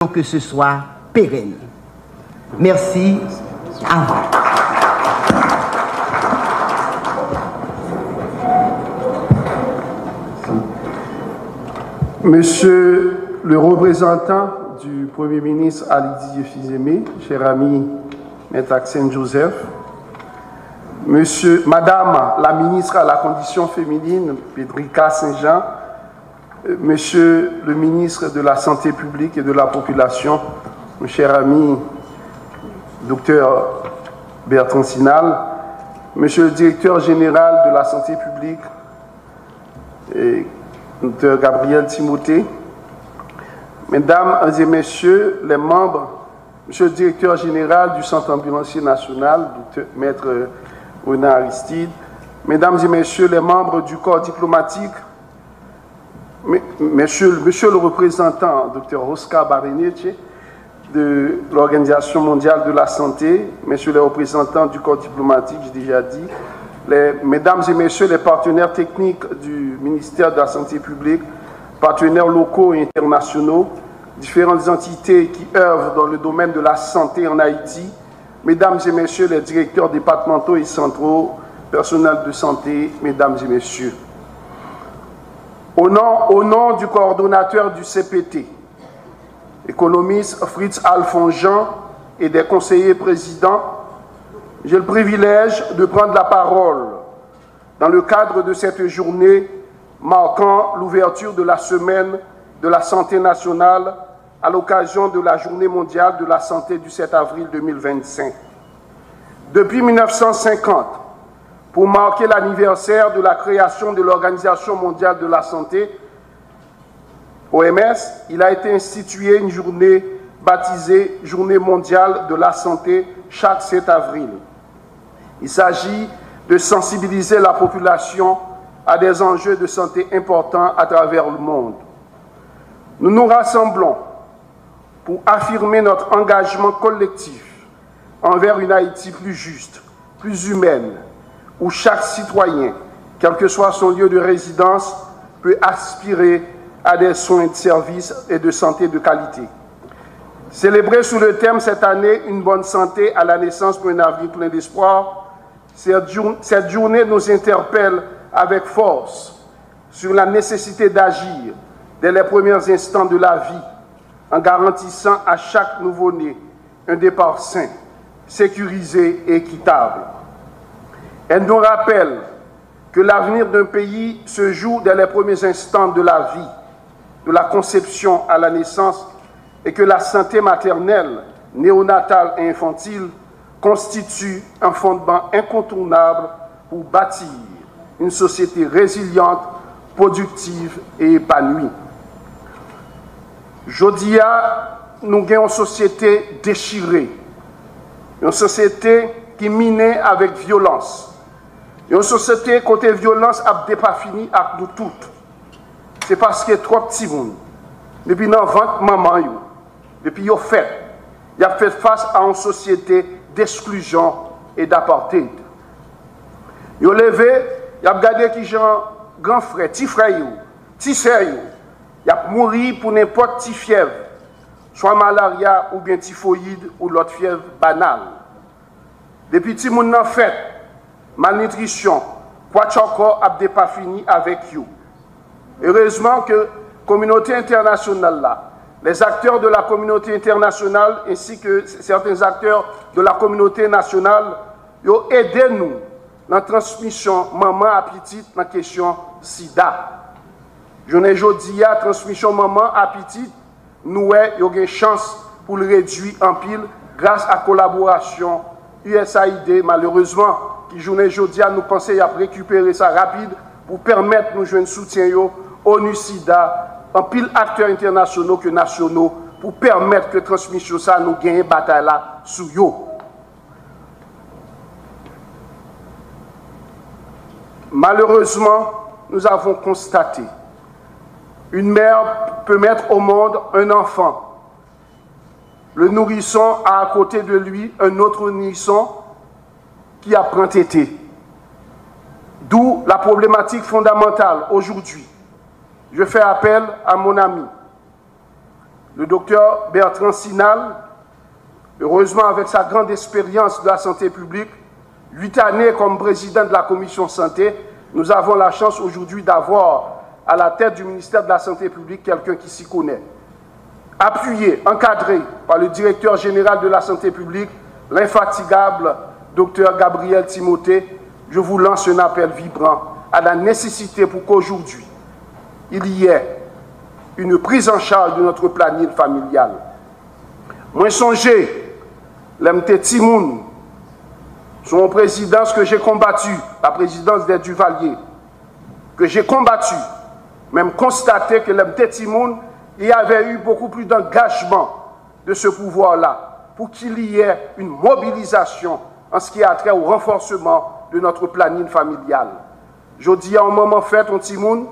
souhaitons que ce soit pérenne. Merci. À vous. Monsieur le représentant du Premier ministre Ali Didier Fils-Aimé, cher ami Maître Axel Joseph, Madame la ministre à la condition féminine, Pédrika Saint-Jean, Monsieur le ministre de la Santé publique et de la Population, mon cher ami Dr Bertrand Sinal, Monsieur le directeur général de la Santé publique, Dr Gabriel Timothée, Mesdames et Messieurs les membres, Monsieur le directeur général du Centre ambulancier national, Dr Maître Renan Aristide, Mesdames et Messieurs les membres du corps diplomatique, Monsieur le représentant, Dr Oscar Bareniche, de l'Organisation mondiale de la santé, Messieurs les représentants du corps diplomatique, j'ai déjà dit, Mesdames et Messieurs les partenaires techniques du ministère de la Santé publique, partenaires locaux et internationaux, différentes entités qui œuvrent dans le domaine de la santé en Haïti, Mesdames et Messieurs les directeurs départementaux et centraux, personnel de santé, Mesdames et Messieurs. Au nom du coordonnateur du CPT, économiste Fritz Alphonse Jean et des conseillers présidents, j'ai le privilège de prendre la parole dans le cadre de cette journée marquant l'ouverture de la semaine de la santé nationale à l'occasion de la Journée mondiale de la santé du 7 avril 2025. Depuis 1950, pour marquer l'anniversaire de la création de l'Organisation mondiale de la santé, OMS, il a été institué une journée baptisée Journée mondiale de la santé chaque 7 avril. Il s'agit de sensibiliser la population à des enjeux de santé importants à travers le monde. Nous nous rassemblons pour affirmer notre engagement collectif envers une Haïti plus juste, plus humaine, où chaque citoyen, quel que soit son lieu de résidence, peut aspirer à des soins de service et de santé de qualité. Célébrer sous le thème cette année une bonne santé à la naissance pour un avenir plein d'espoir, cette journée nous interpelle avec force sur la nécessité d'agir dès les premiers instants de la vie en garantissant à chaque nouveau-né un départ sain, sécurisé et équitable. Elle nous rappelle que l'avenir d'un pays se joue dès les premiers instants de la vie, de la conception à la naissance, et que la santé maternelle, néonatale et infantile constitue un fondement incontournable pour bâtir une société résiliente, productive et épanouie. Jodia, nous avons une société déchirée, une société qui minait avec violence, une société côté violence a pas fini avec nous toutes. C'est parce que trop petits monde, depuis nos ventes maman, depuis qu'ils ont fait face à une société d'exclusion et d'apartheid. Ils ont levé, ils ont regardé qui sont grands frères, petits frères, petits sœurs, ils ont mouru pour n'importe quelle fièvre, soit malaria ou bien typhoïde ou l'autre fièvre banale. Depuis que les gens ont fait malnutrition, Kwachoko n'a pas fini avec eux. Heureusement que la communauté internationale, là, les acteurs de la communauté internationale ainsi que certains acteurs de la communauté nationale ont aidé nous dans la transmission maman à petite dans la question sida. Je ne dis pas transmission maman à petite, nous avons une chance pour le réduire en pile grâce à la collaboration USAID, malheureusement, qui journée aujourd'hui nous pensons à récupérer ça rapide pour permettre nous jouer un soutien ONU-SIDA, en pile acteurs internationaux que nationaux, pour permettre que la transmission ça nous gagne bataille là sous yo. Malheureusement, nous avons constaté une mère peut mettre au monde un enfant. Le nourrisson a à côté de lui un autre nourrisson qui apprend à téter. D'où la problématique fondamentale aujourd'hui. Je fais appel à mon ami. le docteur Bertrand Sinal, heureusement avec sa grande expérience de la santé publique, 8 années comme président de la commission santé, nous avons la chance aujourd'hui d'avoir à la tête du ministère de la Santé publique quelqu'un qui s'y connaît. Appuyé, encadré par le directeur général de la santé publique, l'infatigable docteur Gabriel Timothée, je vous lance un appel vibrant à la nécessité pour qu'aujourd'hui, il y ait une prise en charge de notre planning familial. Moi, songez, l'MT Timoun, son présidence que j'ai combattu, la présidence des Duvaliers, que j'ai combattu, même constaté que l'MT Timoun, il y avait eu beaucoup plus d'engagement de ce pouvoir-là pour qu'il y ait une mobilisation en ce qui a trait au renforcement de notre planning familial. Je dis à un moment fait, on Timoun,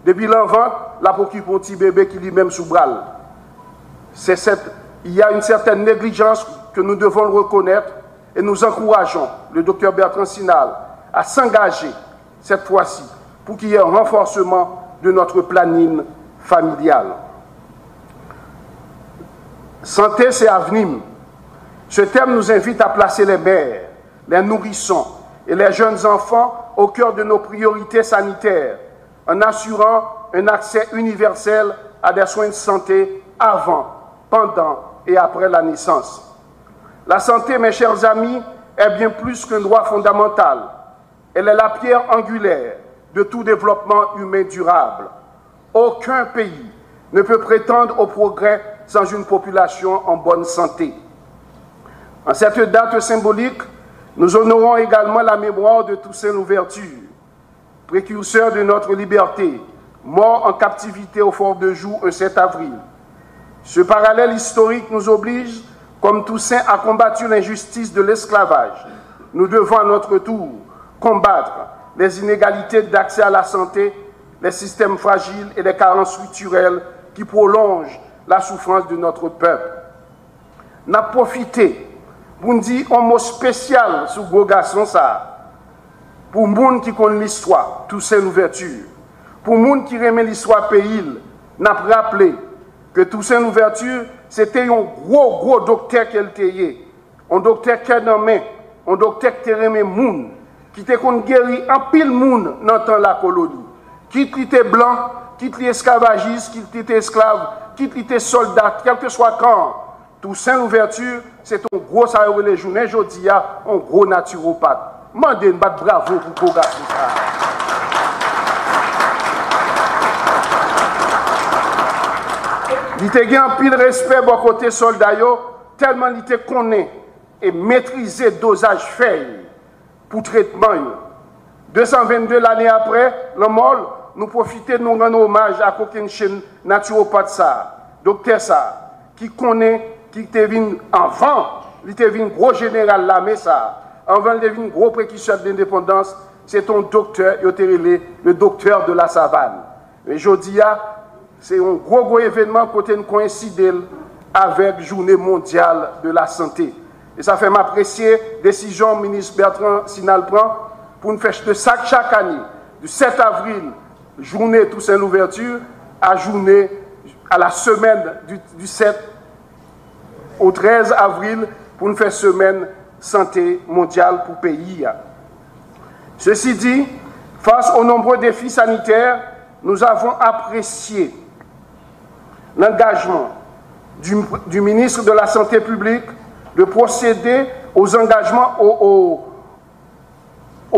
depuis l'enfant, là pour qu'il un petit bébé qui lui-même sous bras. Il y a une certaine négligence que nous devons le reconnaître et nous encourageons le docteur Bertrand Sinal à s'engager cette fois-ci pour qu'il y ait un renforcement de notre planning familial. Santé, c'est avenir. Ce thème nous invite à placer les mères, les nourrissons et les jeunes enfants au cœur de nos priorités sanitaires, en assurant un accès universel à des soins de santé avant, pendant et après la naissance. La santé, mes chers amis, est bien plus qu'un droit fondamental. Elle est la pierre angulaire de tout développement humain durable. Aucun pays ne peut prétendre au progrès sans une population en bonne santé. En cette date symbolique, nous honorons également la mémoire de Toussaint Louverture, précurseur de notre liberté, mort en captivité au Fort de Joux un 7 avril. Ce parallèle historique nous oblige, comme Toussaint a combattu l'injustice de l'esclavage. Nous devons à notre tour combattre les inégalités d'accès à la santé, les systèmes fragiles et les carences structurelles qui prolongent la souffrance de notre peuple. N'a profité pour nous dire un mot spécial sur gros garçon ça, pour moun qui connaît l'histoire, Toussaint Louverture, pour moun qui remet l'histoire pays, n'a rappelé que Toussaint Louverture, c'était un gros docteur qu'elle était, un docteur qui a nommé, un docteur qui remet moun, qui était qu'on guéri en pile moun dans la colonie, qui était blanc, qui était esclavagiste, qui était esclave, qui était soldat, quel que soit quand. Toussaint Louverture, c'est un gros salaire les journées, je dis, un gros naturopathe. Mandez une batte bravo pour Koga. Il était un pile respect pour côté soldat, tellement il était connaît et maîtrisé dosage fait pour traitement. 222 l'année après, le mort, nous profitons de nous rendre hommage à aucune chaîne naturopathe ça, docteur ça, qui connaît, qui était venu enfant, il était venu gros général l'armée ça, avant il était venu gros précurseur de l'indépendance, c'est un docteur, le docteur de la savane. Et je dis, c'est un gros événement côté nous coïncide avec Journée mondiale de la santé. Et ça fait m'apprécier décision ministre Bertrand Sinal prend pour nous faire de chaque année, du 7 avril, journée Toussaint Louverture, à la semaine du 7 au 13 avril, pour nous faire semaine santé mondiale pour le pays. Ceci dit, face aux nombreux défis sanitaires, nous avons apprécié l'engagement du ministre de la Santé publique de procéder aux engagements, aux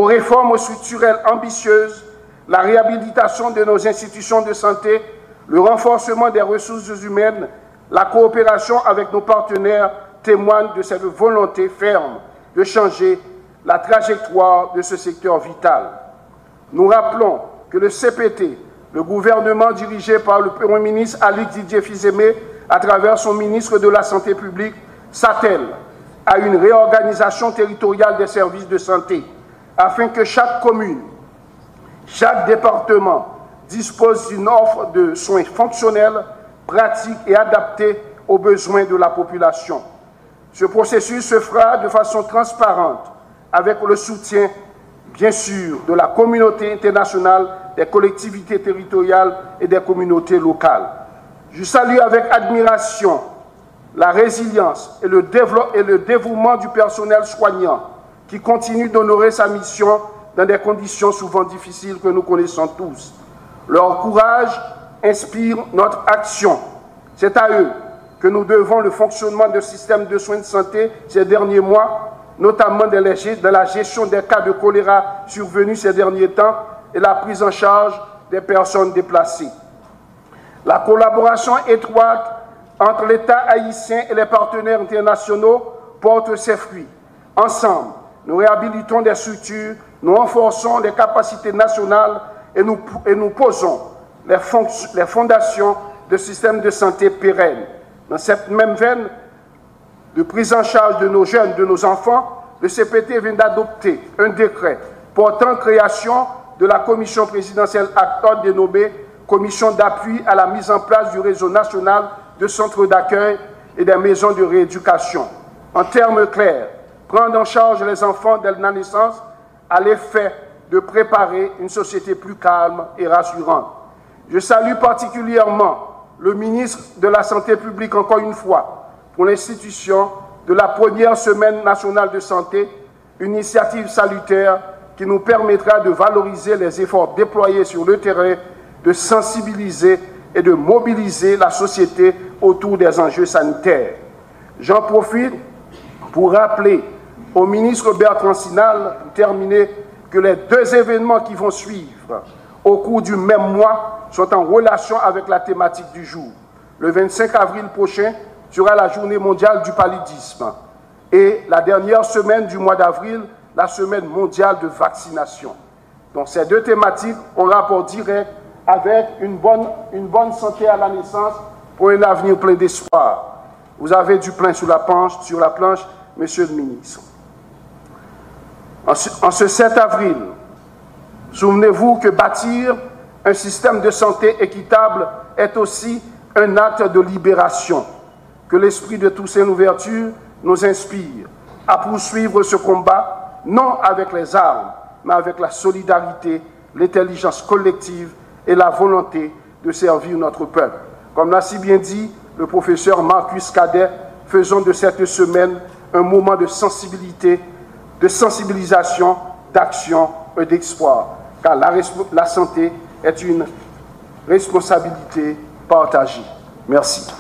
réformes structurelles ambitieuses, la réhabilitation de nos institutions de santé, le renforcement des ressources humaines, la coopération avec nos partenaires témoignent de cette volonté ferme de changer la trajectoire de ce secteur vital. Nous rappelons que le CPT, le gouvernement dirigé par le Premier ministre Alix Didier Fils-Aimé, à travers son ministre de la Santé publique, s'attelle à une réorganisation territoriale des services de santé, afin que chaque commune, chaque département dispose d'une offre de soins fonctionnels, pratiques et adaptés aux besoins de la population. Ce processus se fera de façon transparente, avec le soutien, bien sûr, de la communauté internationale, des collectivités territoriales et des communautés locales. Je salue avec admiration la résilience et le dévouement du personnel soignant qui continue d'honorer sa mission dans des conditions souvent difficiles que nous connaissons tous. Leur courage inspire notre action. C'est à eux que nous devons le fonctionnement du système de soins de santé ces derniers mois, notamment dans la gestion des cas de choléra survenus ces derniers temps et la prise en charge des personnes déplacées. La collaboration étroite entre l'État haïtien et les partenaires internationaux porte ses fruits. Ensemble, nous réhabilitons des structures, nous renforçons les capacités nationales et nous posons les fondations de systèmes de santé pérennes. Dans cette même veine de prise en charge de nos jeunes, de nos enfants, le CPT vient d'adopter un décret portant création de la commission présidentielle ACTOD dénommée Commission d'appui à la mise en place du réseau national de centres d'accueil et des maisons de rééducation. En termes clairs, prendre en charge les enfants dès la naissance à l'effet de préparer une société plus calme et rassurante. Je salue particulièrement le ministre de la Santé publique, encore une fois, pour l'institution de la première semaine nationale de santé, une initiative salutaire qui nous permettra de valoriser les efforts déployés sur le terrain, de sensibiliser et de mobiliser la société autour des enjeux sanitaires. J'en profite pour rappeler au ministre Bertrand Sinal, pour terminer, que les deux événements qui vont suivre au cours du même mois sont en relation avec la thématique du jour. Le 25 avril prochain sera la journée mondiale du paludisme et la dernière semaine du mois d'avril, la semaine mondiale de vaccination. Donc ces deux thématiques ont rapport direct avec une bonne santé à la naissance pour un avenir plein d'espoir. Vous avez du pain sur la planche, Monsieur le ministre. En ce 7 avril, souvenez-vous que bâtir un système de santé équitable est aussi un acte de libération. Que l'esprit de Toussaint Louverture nous inspire à poursuivre ce combat, non avec les armes, mais avec la solidarité, l'intelligence collective et la volonté de servir notre peuple. Comme l'a si bien dit le professeur Marcus Cadet, faisons de cette semaine un moment de sensibilité, de sensibilisation, d'action et d'espoir, car la santé est une responsabilité partagée. Merci.